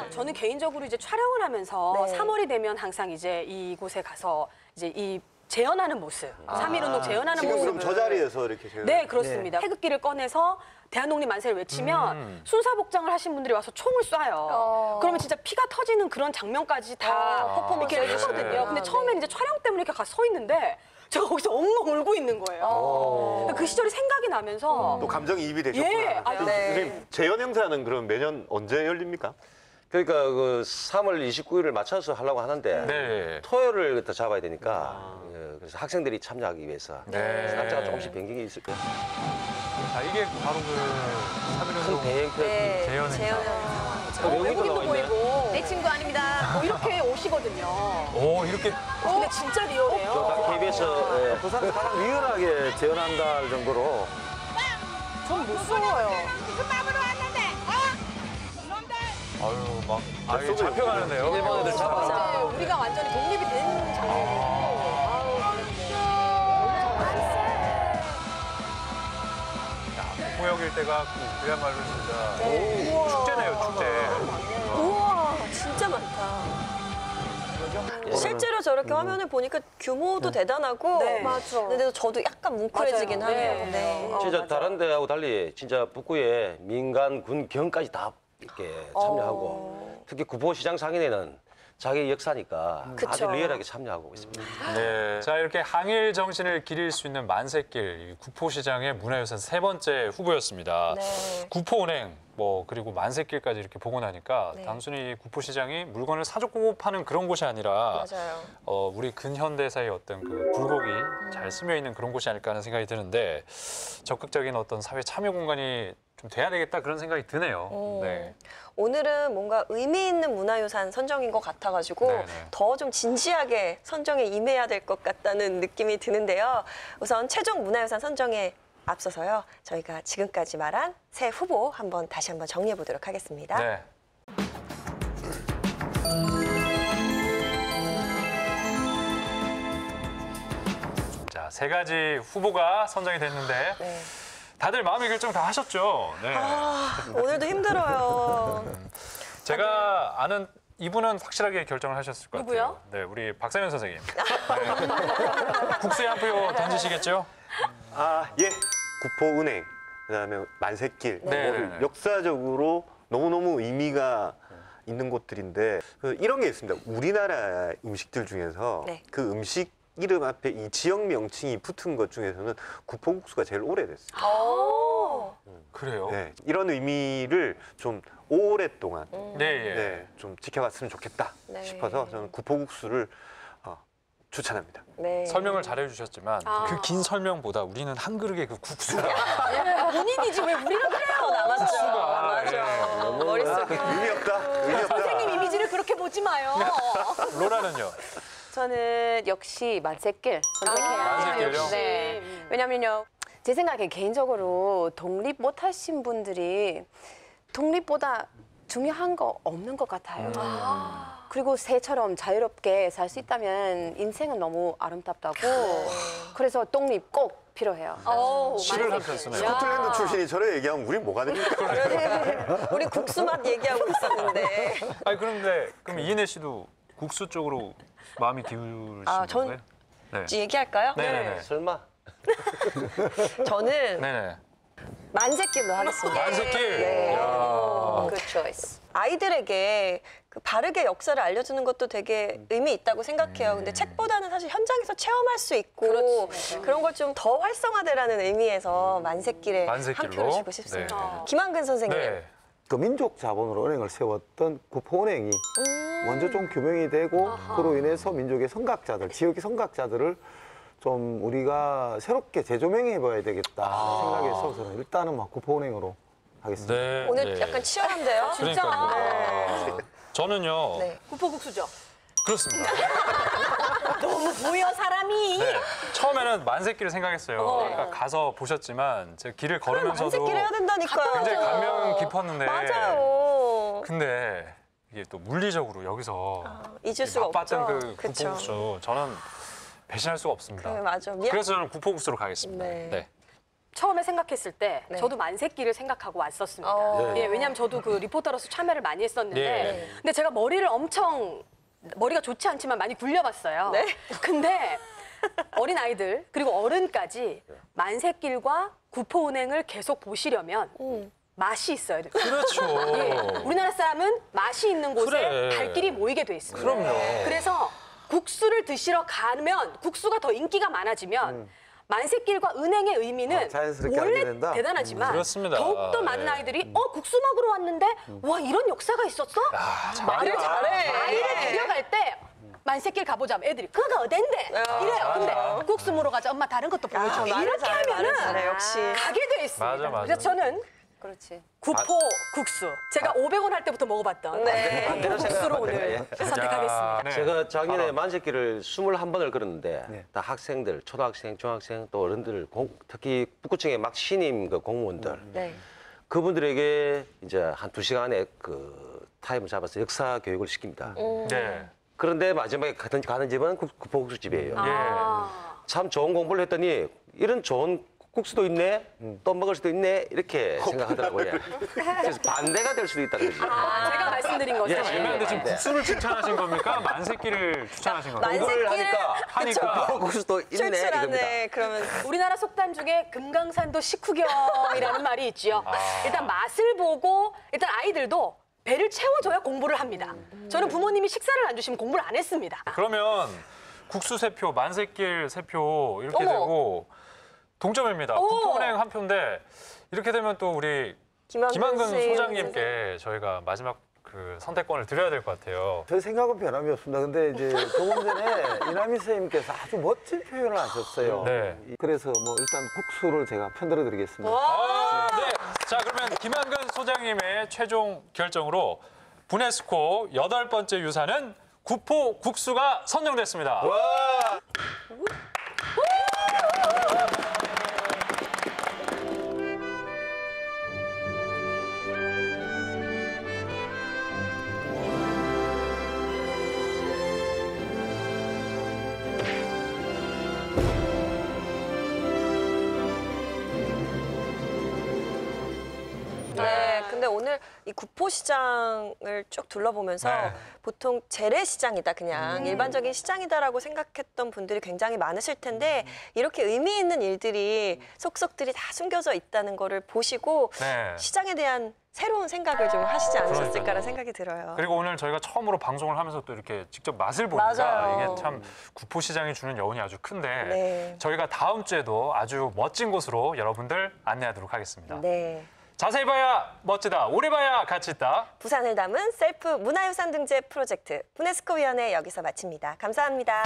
저는 개인적으로 이제 촬영을 하면서 네. 3월이 되면 항상 이제 이곳에 가서 이제 이 재현하는 모습, 3.1운동 재현하는 지금 그럼 모습을 저 자리에서 이렇게 제가 네, 그렇습니다. 태극기를 꺼내서 대한독립 만세를 외치면 순사복장을 하신 분들이 와서 총을 쏴요. 그러면 진짜 피가 터지는 그런 장면까지 다 퍼포먼스 이렇게 하거든요. 근데 처음에는 이제 촬영 때문에 이렇게 가서 서 있는데 제가 거기서 엉엉 울고 있는 거예요. 그 시절이 생각이 나면서 또 감정이입이 되셨구나. 예, 아, 네. 선생님 재연 행사는 그럼 매년 언제 열립니까? 그러니까 그 3월 29일을 맞춰서 하려고 하는데 네. 토요일을 더 잡아야 되니까 그래서 학생들이 참여하기 위해서 네. 날짜가 조금씩 변경이 있을 거예요. 아, 이게 바로 그 큰 3.1운동 대형 네, 재현 행사. 외국인도 보이고 내 친구 아닙니다. 뭐 이렇게 오시거든요. 오, 이렇게 근데 진짜 리얼해요. KBS 부산에서 가장 유연하게 재현한다 할 정도로 전 무서워요. 아유, 막 아예 잡혀가는데요. 일본 애들 잡아. 진짜 우리가 완전히 독립이 된 장면이고. 구포역 일대가 그야말로 진짜 축제네요, 축제. 우와, 진짜 많다. 거죠. 실제로 저렇게 화면을 보니까 규모도 대단하고 네. 맞아. 근데 저도 약간 뭉클해지긴 맞아요. 하네요. 네. 네. 진짜 다른 데하고 달리 진짜 북구에 민간, 군, 경까지 다 이렇게 참여하고 특히 구포시장 상인회는 자기 역사니까 아주 그쵸. 리얼하게 참여하고 있습니다. 네. 자, 이렇게 항일 정신을 기릴 수 있는 만세길, 이 구포시장의 문화유산 3번째 후보였습니다. 네. 구포은행, 그리고 만세길까지 이렇게 보고 나니까 네. 단순히 구포시장이 물건을 사주고 파는 그런 곳이 아니라 맞아요. 우리 근현대사의 어떤 그 굴곡이 잘 스며 있는 그런 곳이 아닐까 하는 생각이 드는데 적극적인 어떤 사회 참여 공간이 좀 돼야 되겠다 그런 생각이 드네요. 네. 오늘은 뭔가 의미 있는 문화유산 선정인 것 같아가지고 네네. 더 좀 진지하게 선정에 임해야 될 것 같다는 느낌이 드는데요. 우선 최종 문화유산 선정에 앞서서요. 저희가 지금까지 말한 새 후보 다시 한번 정리해 보도록 하겠습니다. 네. 자, 3가지 후보가 선정이 됐는데 네. 다들 마음의 결정 다 하셨죠? 네. 오늘도 힘들어요. 제가 아는 이분은 확실하게 결정을 하셨을 것 누구요? 같아요. 네, 우리 박상현 선생님. 네. 국수에 한 표 던지시겠죠? 예. 구포은행, 그다음에 만세길, 네. 역사적으로 너무너무 의미가 있는 곳들인데 이런 게 있습니다. 우리나라 음식들 중에서 네. 그 음식 이름 앞에 이 지역 명칭이 붙은 것 중에서는 구포국수가 제일 오래됐어요. 그래요? 네, 이런 의미를 좀 오랫동안 네, 예. 네, 좀 지켜갔으면 좋겠다 네. 싶어서 저는 구포국수를 추천합니다. 네. 설명을 잘 해주셨지만 그 긴 설명보다 우리는 한 그릇의 그 국수가 본인이지 왜 우리가 그래요? 남았죠. 국수가 맞아. 머릿속에. 의미 없다. 의미 없다. 선생님 이미지를 그렇게 보지 마요. 로라는요? 저는 역시 만세길 선택해요. 만세길요? 네. 왜냐면요. 제 생각에 개인적으로 독립 못 하신 분들이 독립보다 중요한 거 없는 것 같아요. 그리고 새처럼 자유롭게 살 수 있다면 인생은 너무 아름답다고. 그래서 독립 꼭 필요해요. 시를 한편 쓰네요. 스코틀랜드 출신이 저래 얘기하면 우리 뭐가 됩니까? 우리 국수 맛 얘기하고 있었는데. 아니 그런데 그럼 이인혜 씨도 국수 쪽으로 마음이 기울으신 전- 건가요? 네. 얘기할까요? 네네네. 설마? 저는 네네. 만세길로 하겠습니다. 만세길. 네. 야. Good choice. 아이들에게 그 바르게 역사를 알려주는 것도 되게 의미 있다고 생각해요. 근데 책보다는 사실 현장에서 체험할 수 있고 그런 걸 좀 더 활성화되라는 의미에서 만세길에 한 만세길로? 표를 주고 싶습니다. 네. 김한근 선생님. 네. 그 민족 자본으로 은행을 세웠던 구포은행이 먼저 좀 규명이 되고 그로 인해서 민족의 선각자들, 지역의 선각자들을 좀 우리가 새롭게 재조명해봐야 되겠다 생각해서 저는 일단은 막 구포은행으로 하겠습니다. 네. 오늘 네. 약간 치열한데요? 그러니까요. 저는요. 네. 구포국수죠. 그렇습니다. 너무 보여 사람이. 네. 처음에는 만세길을 생각했어요. 그러니까 가서 보셨지만 제가 길을 걸으면서도 만세길 해야 된다니까요. 굉장히 감명 깊었는데 맞아요. 근데 이게 또 물리적으로 여기서 잊을 수가 맛봤던 없죠. 그 그쵸. 구포국수 저는 배신할 수가 없습니다. 네, 맞아. 그래서 저는 구포국수로 가겠습니다. 네. 네. 처음에 생각했을 때 네. 저도 만세길을 생각하고 왔었습니다. 어. 예, 왜냐하면 저도 그 리포터로서 참여를 많이 했었는데 네. 근데 제가 머리가 좋지 않지만 많이 굴려봤어요. 네. 근데 어린 아이들 그리고 어른까지 만세길과 구포은행을 계속 보시려면 맛이 있어야 돼요. 그렇죠. 예, 우리나라 사람은 맛이 있는 곳에 그래. 발길이 모이게 돼 있습니다. 그럼요. 그래서 국수를 드시러 가면 국수가 더 인기가 많아지면 만세길과 은행의 의미는 자연스럽게 원래 알게 된다? 대단하지만 그렇습니다. 더욱더 많은 네. 아이들이 국수 먹으러 왔는데 와 이런 역사가 있었어? 말을 잘해. 아이를 데려갈 때 만세길 가보자 하면 애들이 그거 어딘데? 이래요. 근데 국수 먹으러 가자. 엄마 다른 것도 보여줄게. 말을 이렇게 잘해, 말을 하면은 잘해, 역시. 가게 돼 있습니다. 맞아, 맞아. 그래서 저는 그렇지. 구포 국수. 제가 500원 할 때부터 먹어봤던 네. 구포 국수로 오늘 선택하겠습니다. 네. 제가 작년에 만세길을 21번을 걸었는데 네. 다 학생들, 초등학생, 중학생 또 어른들, 특히 북구청의 막 신임 그 공무원들 네. 그분들에게 이제 한 2시간의 그 타임을 잡아서 역사 교육을 시킵니다. 네. 그런데 마지막에 가는 집은 구포국수집이에요. 예. 참 좋은 공부를 했더니 이런 좋은 국수도 있네, 또 먹을 수도 있네 이렇게 생각하더라고요. 그래서 반대가 될 수도 있다 그러지. 제가 말씀드린 거죠. 예, 근데 지금 국수를 추천하신 겁니까? 만세끼를 추천하신 겁니까? 공부를 만세끼를 하니까 국수도 있네 이겁니다. 출출하네. 그러면 우리나라 속담 중에 금강산도 식후경이라는 말이 있지요. 일단 맛을 보고 일단 아이들도 배를 채워줘야 공부를 합니다. 저는 부모님이 식사를 안 주시면 공부를 안 했습니다. 그러면 국수 3표, 만세끼 3표 이렇게 어머. 되고 동점입니다. 구포은행 한 표인데 이렇게 되면 또 우리 김한근 선생님. 소장님께 저희가 마지막 그 선택권을 드려야 될 것 같아요. 제 생각은 변함이 없습니다. 근데 이제 조금 전에 이남희 선생님께서 아주 멋진 표현을 하셨어요. 네. 그래서 뭐 일단 국수를 제가 편들어 드리겠습니다. 네. 자, 그러면 김한근 소장님의 최종 결정으로 부네스코 8번째 유산은 구포 국수가 선정됐습니다. 네, 근데 오늘 이 구포시장을 쭉 둘러보면서 네. 보통 재래시장이다 그냥 일반적인 시장이다라고 생각했던 분들이 굉장히 많으실 텐데 이렇게 의미 있는 일들이 속속들이 다 숨겨져 있다는 거를 보시고 네. 시장에 대한 새로운 생각을 좀 하시지 않으셨을까라는 그러니까요. 생각이 들어요. 그리고 오늘 저희가 처음으로 방송을 하면서 또 이렇게 직접 맛을 보니까 맞아요. 이게 참 구포시장이 주는 여운이 아주 큰데 네. 저희가 다음 주에도 아주 멋진 곳으로 여러분들 안내하도록 하겠습니다. 네. 자세히 봐야 멋지다, 오래 봐야 가치 있다. 부산을 담은 셀프 문화유산 등재 프로젝트 부네스코 위원회 여기서 마칩니다. 감사합니다.